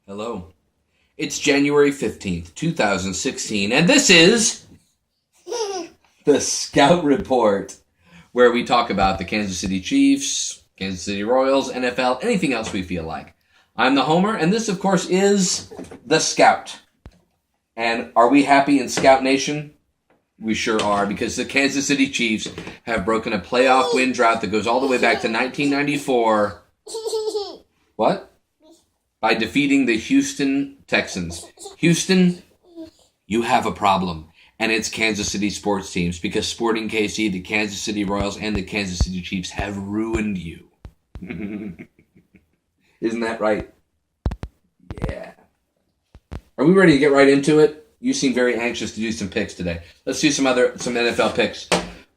Hello. It's January 15th, 2016, and this is the Scout Report, where we talk about the Kansas City Chiefs, Kansas City Royals, NFL, anything else we feel like. I'm the Homer, and this, of course, is the Scout. And are we happy in Scout Nation? We sure are, because the Kansas City Chiefs have broken a playoff win drought that goes all the way back to 1994. What? By defeating the Houston Texans. Houston, you have a problem. And it's Kansas City sports teams, because Sporting KC, the Kansas City Royals, and the Kansas City Chiefs have ruined you. Isn't that right? Yeah. Are we ready to get right into it? You seem very anxious to do some picks today. Let's do some NFL picks.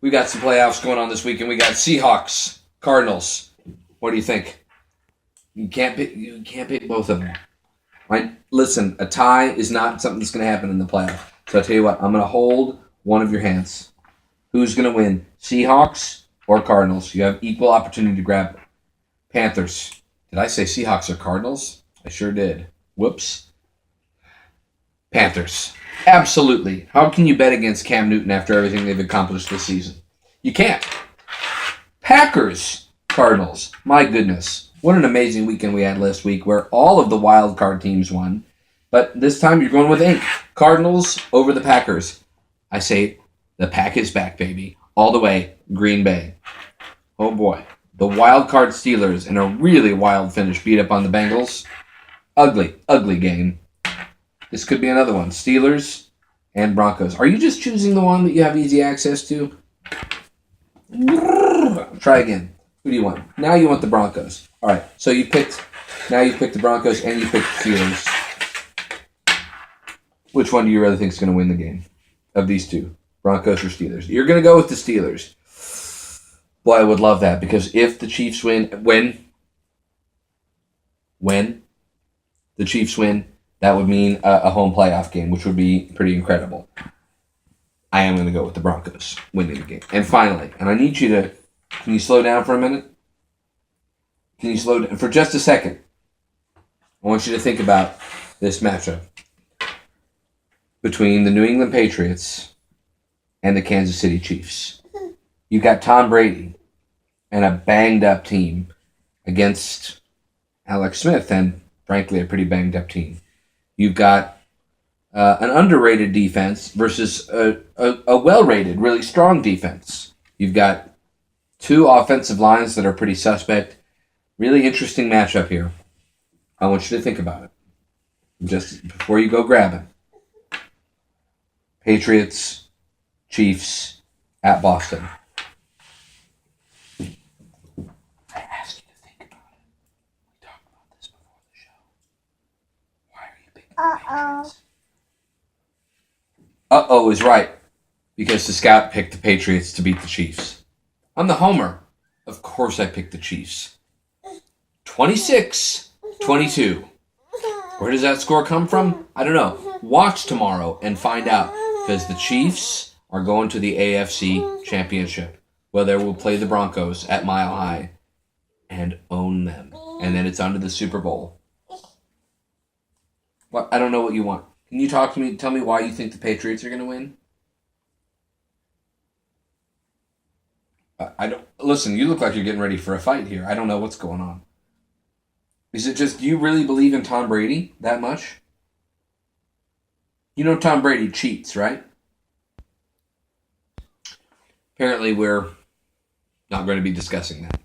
We got some playoffs going on this week, and we got Seahawks, Cardinals. What do you think? You can't pick both of them. Right? Listen, a tie is not something that's going to happen in the playoff. So I'll tell you what, I'm going to hold one of your hands. Who's going to win, Seahawks or Cardinals? You have equal opportunity to grab it. Panthers. Did I say Seahawks or Cardinals? I sure did. Whoops. Panthers. Absolutely. How can you bet against Cam Newton after everything they've accomplished this season? You can't. Packers. Cardinals. My goodness. What an amazing weekend we had last week where all of the wild card teams won. But this time you're going with Inc. Cardinals over the Packers. I say the Pack is back, baby. All the way. Green Bay. Oh boy. The wild card Steelers in a really wild finish beat up on the Bengals. Ugly, ugly game. This could be another one. Steelers and Broncos. Are you just choosing the one that you have easy access to? Try again. Who do you want? Now you want the Broncos. All right. So you picked the Broncos and you picked the Steelers. Which one do you really think is going to win the game of these two? Broncos or Steelers? You're going to go with the Steelers. Boy, I would love that, because if the Chiefs win, when the Chiefs win, that would mean a home playoff game, which would be pretty incredible. I am going to go with the Broncos winning the game. And finally, and I need you to, can you slow down for a minute? Can you slow down for just a second? I want you to think about this matchup between the New England Patriots and the Kansas City Chiefs. You got Tom Brady and a banged-up team against Alex Smith and, frankly, a pretty banged-up team. You've got an underrated defense versus a well-rated, really strong defense. You've got two offensive lines that are pretty suspect. Really interesting matchup here. I want you to think about it. Just before you go grabbing. Patriots, Chiefs, at Boston. I asked you to think about it. We talked about this before the show. Why are you picking the Patriots? Uh-oh is right. Because the scout picked the Patriots to beat the Chiefs. I'm the Homer. Of course I picked the Chiefs. 26-22. Where does that score come from? I don't know. Watch tomorrow and find out. Because the Chiefs are going to the AFC Championship, where they will play the Broncos at Mile High and own them. And then it's on to the Super Bowl. What? I don't know what you want. Can you talk to me? Tell me why you think the Patriots are going to win? I don't. Listen, you look like you're getting ready for a fight here. I don't know what's going on. Is it just, do you really believe in Tom Brady that much? You know Tom Brady cheats, right? Apparently we're not going to be discussing that.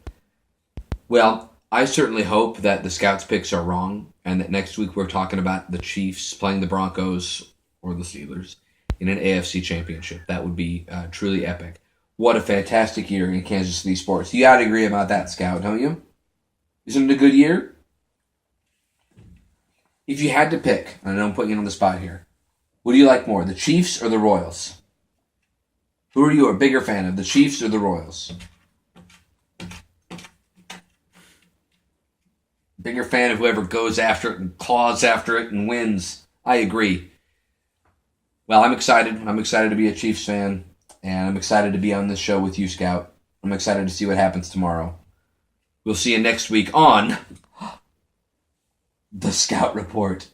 Well, I certainly hope that the Scouts' picks are wrong, and that next week we're talking about the Chiefs playing the Broncos or the Steelers in an AFC Championship. That would be truly epic. What a fantastic year in Kansas City sports. You got to agree about that, Scout, don't you? Isn't it a good year? If you had to pick, and I know I'm putting you on the spot here, what do you like more, the Chiefs or the Royals? Who are you a bigger fan of, the Chiefs or the Royals? Bigger fan of whoever goes after it and claws after it and wins. I agree. Well, I'm excited. I'm excited to be a Chiefs fan, and I'm excited to be on this show with you, Scout. I'm excited to see what happens tomorrow. We'll see you next week on The Scout Report.